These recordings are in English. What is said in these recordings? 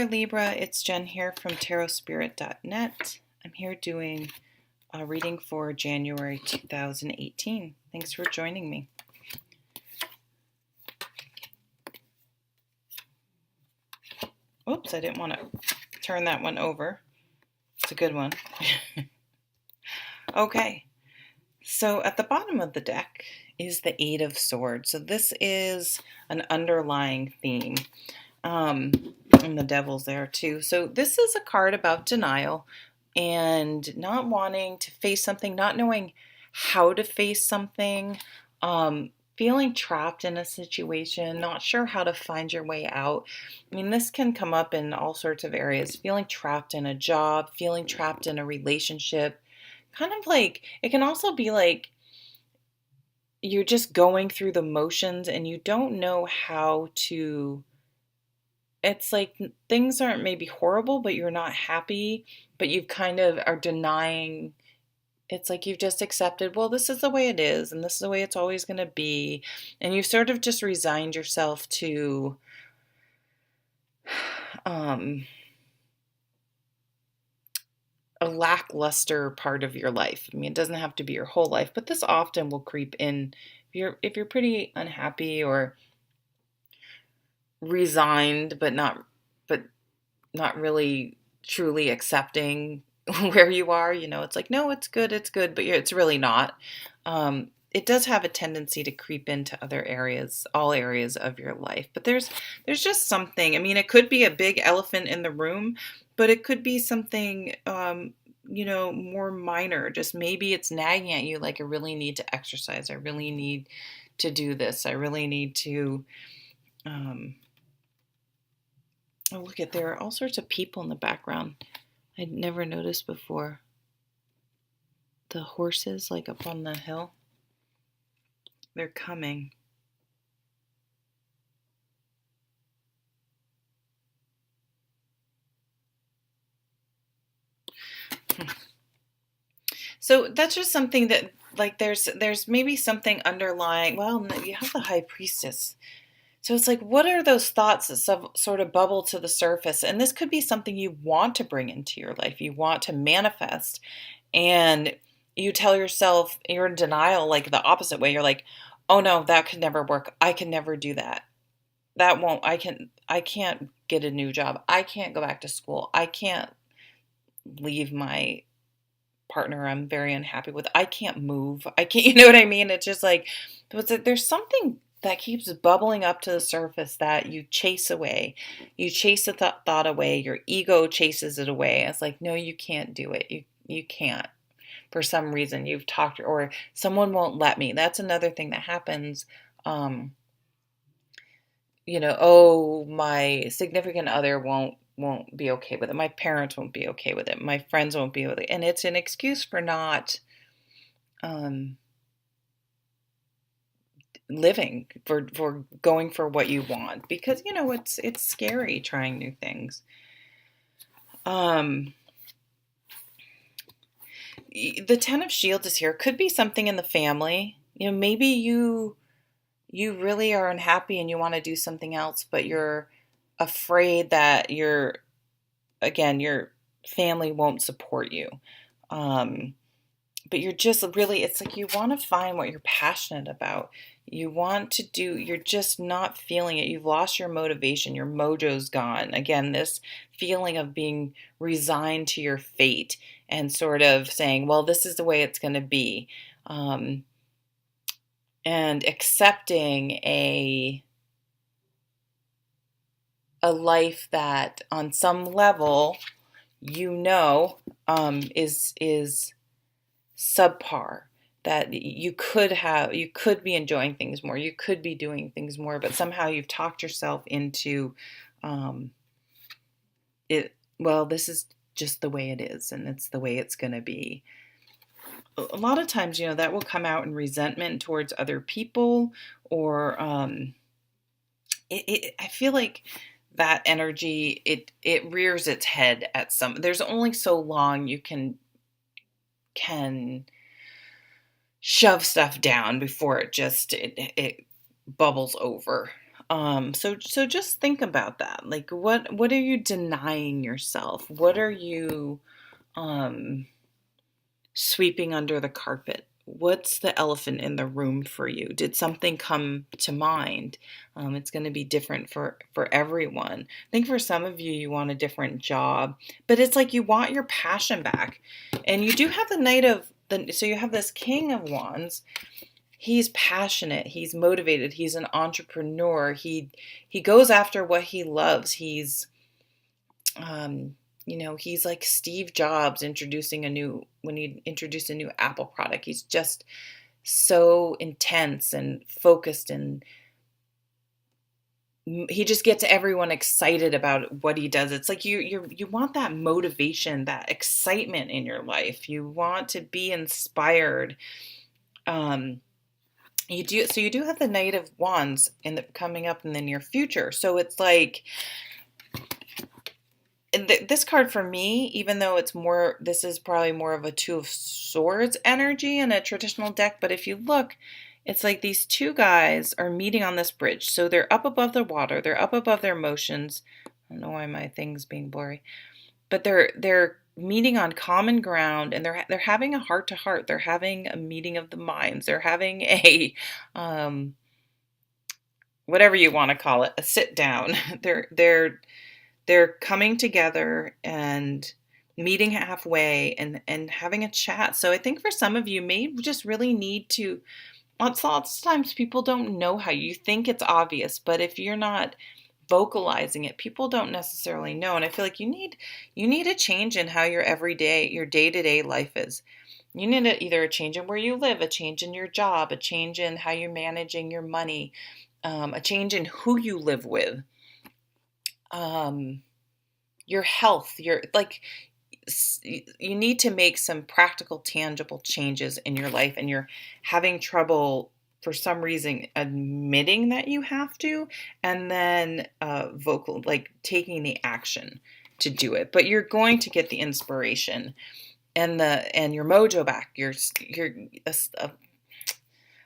there, Libra. It's Jen here from tarotspirit.net. I'm here doing a reading for January 2018. Thanks for joining me. Oops, I didn't want to turn that one over. It's a good one. Okay, so at the bottom of the deck is the Eight of Swords. So this is an underlying theme. And the devil's there too. So this is a card about denial and not wanting to face something, not knowing how to face something, feeling trapped in a situation, not sure how to find your way out. I mean, this can come up in all sorts of areas. Feeling trapped in a job, feeling trapped in a relationship, kind of like, it can also be like you're just going through the motions and you don't know how to. It's like things aren't maybe horrible, but you're not happy, but you kind of are denying. It's like you've just accepted, well, this is the way it is, and this is the way it's always going to be. And you've sort of just resigned yourself to a lackluster part of your life. I mean, it doesn't have to be your whole life, but this often will creep in if you're pretty unhappy or resigned, but not really truly accepting where you are. It's like, no, it's good, but it's really not. It does have a tendency to creep into other areas, all areas of your life. But there's just something. I mean, it could be a big elephant in the room, but it could be something more minor. Just maybe it's nagging at you, like, I really need to exercise, I really need to do this, I really need to oh, look at, there are all sorts of people in the background I'd never noticed before. The horses, like, up on the hill. They're coming. So that's just something that, like, there's maybe something underlying. Well, you have the High Priestess. So it's like, what are those thoughts that sort of bubble to the surface? And this could be something you want to bring into your life. You want to manifest. And you tell yourself, you're in denial, like the opposite way. You're like, oh no, that could never work. I can never do that. That won't, I can't get a new job. I can't go back to school. I can't leave my partner I'm very unhappy with. I can't move. I can't, you know what I mean? It's just like, there's something that keeps bubbling up to the surface that you chase away. You chase the thought away. Your ego chases it away. It's like, no, you can't do it. You can't. For some reason you've talked, or someone won't let me. That's another thing that happens. Oh, my significant other won't be okay with it. My parents won't be okay with it. My friends won't be with it. And it's an excuse for not living, for going for what you want, because it's scary trying new things. The Ten of Shields is here. Could be something in the family. Maybe you really are unhappy and you want to do something else, but you're afraid that your family won't support you. But you're just really, it's like you want to find what you're passionate about. You want to do, you're just not feeling it. You've lost your motivation. Your mojo's gone. Again, this feeling of being resigned to your fate and sort of saying, well, this is the way it's going to be. And accepting a life that on some level, is subpar, that you could be enjoying things more, you could be doing things more, but somehow you've talked yourself into it. Well, this is just the way it is, and it's the way it's going to be. A lot of times, that will come out in resentment towards other people, or I feel like that energy, it rears its head at some. There's only so long you can shove stuff down before it bubbles over. So just think about that. Like, what are you denying yourself? What are you um sweeping under the carpet? What's the elephant in the room for you? Did something come to mind? It's going to be different for everyone. I think for some of you, you want a different job, but it's like you want your passion back, and you do have the Knight of the. So you have this King of Wands. He's passionate. He's motivated. He's an entrepreneur. He goes after what he loves. He's like Steve Jobs when he introduced a new Apple product. He's just so intense and focused, and he just gets everyone excited about what he does. It's like you want that motivation, that excitement in your life. You want to be inspired. You do have the Knight of Wands coming up in the near future. So it's like, this card for me, even though this is probably more of a Two of Swords energy in a traditional deck, but if you look, it's like these two guys are meeting on this bridge. So they're up above the water, they're up above their emotions. I don't know why my thing's being blurry, but they're meeting on common ground, and they're having a heart to heart. They're having a meeting of the minds. They're having a whatever you want to call it, a sit down. They're coming together and meeting halfway and having a chat. So I think for some of you may just really need to, lots of times people don't know how. You think it's obvious, but if you're not vocalizing it, people don't necessarily know. And I feel like you need a change in how your day-to-day life is. You need either a change in where you live, a change in your job, a change in how you're managing your money, a change in who you live with. Your health, you need to make some practical, tangible changes in your life, and you're having trouble for some reason admitting that you have to, and then taking the action to do it. But you're going to get the inspiration and your mojo back.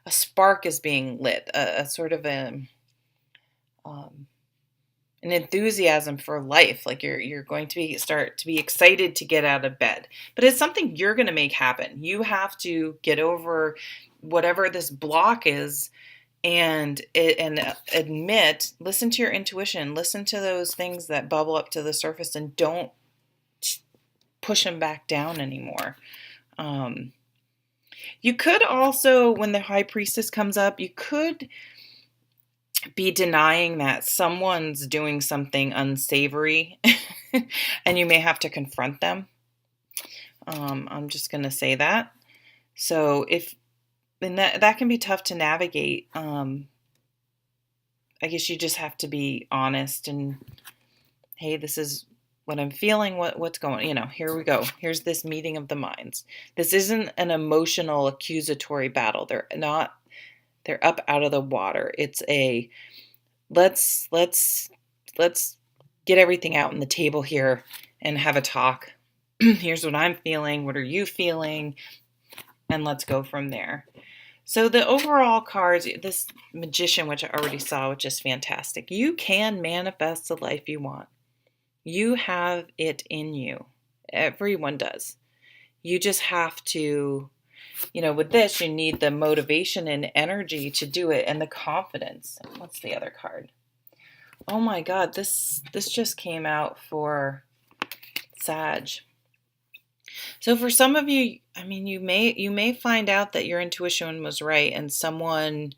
A spark is being lit, a sort of an enthusiasm for life. Like you're going to start to be excited to get out of bed. But it's something you're going to make happen. You have to get over whatever this block is and listen to your intuition, listen to those things that bubble up to the surface, and don't push them back down anymore. You could also, when the High Priestess comes up, you could be denying that someone's doing something unsavory and you may have to confront them. I'm just going to say that. So that can be tough to navigate. I guess you just have to be honest and, hey, this is what I'm feeling, what's going, here we go. Here's this meeting of the minds. This isn't an emotional accusatory battle. They're up out of the water. It's a let's get everything out on the table here and have a talk. Here's what I'm feeling. What are you feeling? And let's go from there. So the overall cards, this Magician, which I already saw, which is fantastic. You can manifest the life you want. You have it in you. Everyone does. You just have to, with this, you need the motivation and energy to do it, and the confidence. What's the other card? Oh my God, this just came out for Sag. So for some of you, you may find out that your intuition was right, and someone,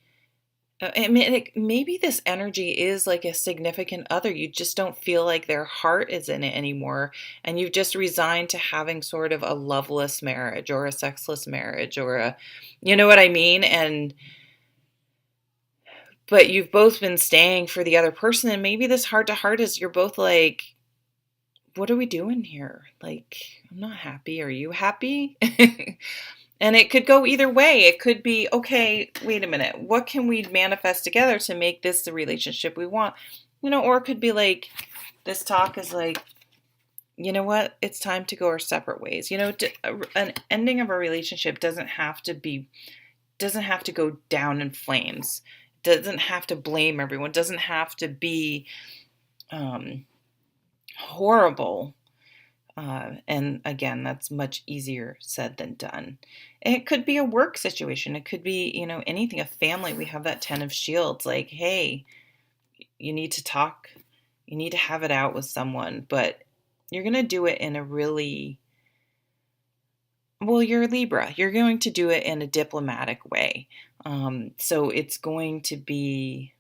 maybe this energy is like a significant other. You just don't feel like their heart is in it anymore, and you've just resigned to having sort of a loveless marriage or a sexless marriage or you know what I mean? But you've both been staying for the other person, and maybe this heart to heart is you're both like, what are we doing here? Like, I'm not happy. Are you happy? And it could go either way. It could be, okay, wait a minute. What can we manifest together to make this the relationship we want? Or it could be like, this talk is like, you know what? It's time to go our separate ways. An ending of a relationship doesn't have to go down in flames. It doesn't have to blame everyone, doesn't have to be horrible. And again, that's much easier said than done. And it could be a work situation. It could be, anything, a family. We have that 10 of Shields, like, hey, you need to talk, you need to have it out with someone, but you're going to do it in a really, well, you're Libra. You're going to do it in a diplomatic way. So it's going to be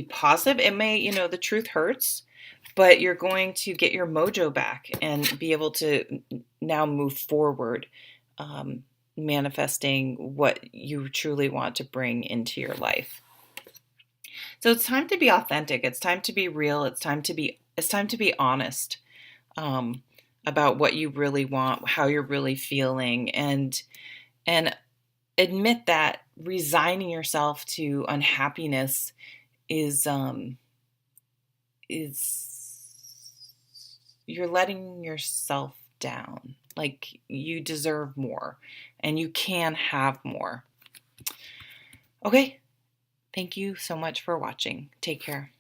positive. It may, the truth hurts, but you're going to get your mojo back and be able to now move forward, manifesting what you truly want to bring into your life. So it's time to be authentic. It's time to be real. It's time to be honest, about what you really want, how you're really feeling, and admit that resigning yourself to unhappiness is you're letting yourself down. Like, you deserve more and you can have more. Okay. Thank you so much for watching. Take care.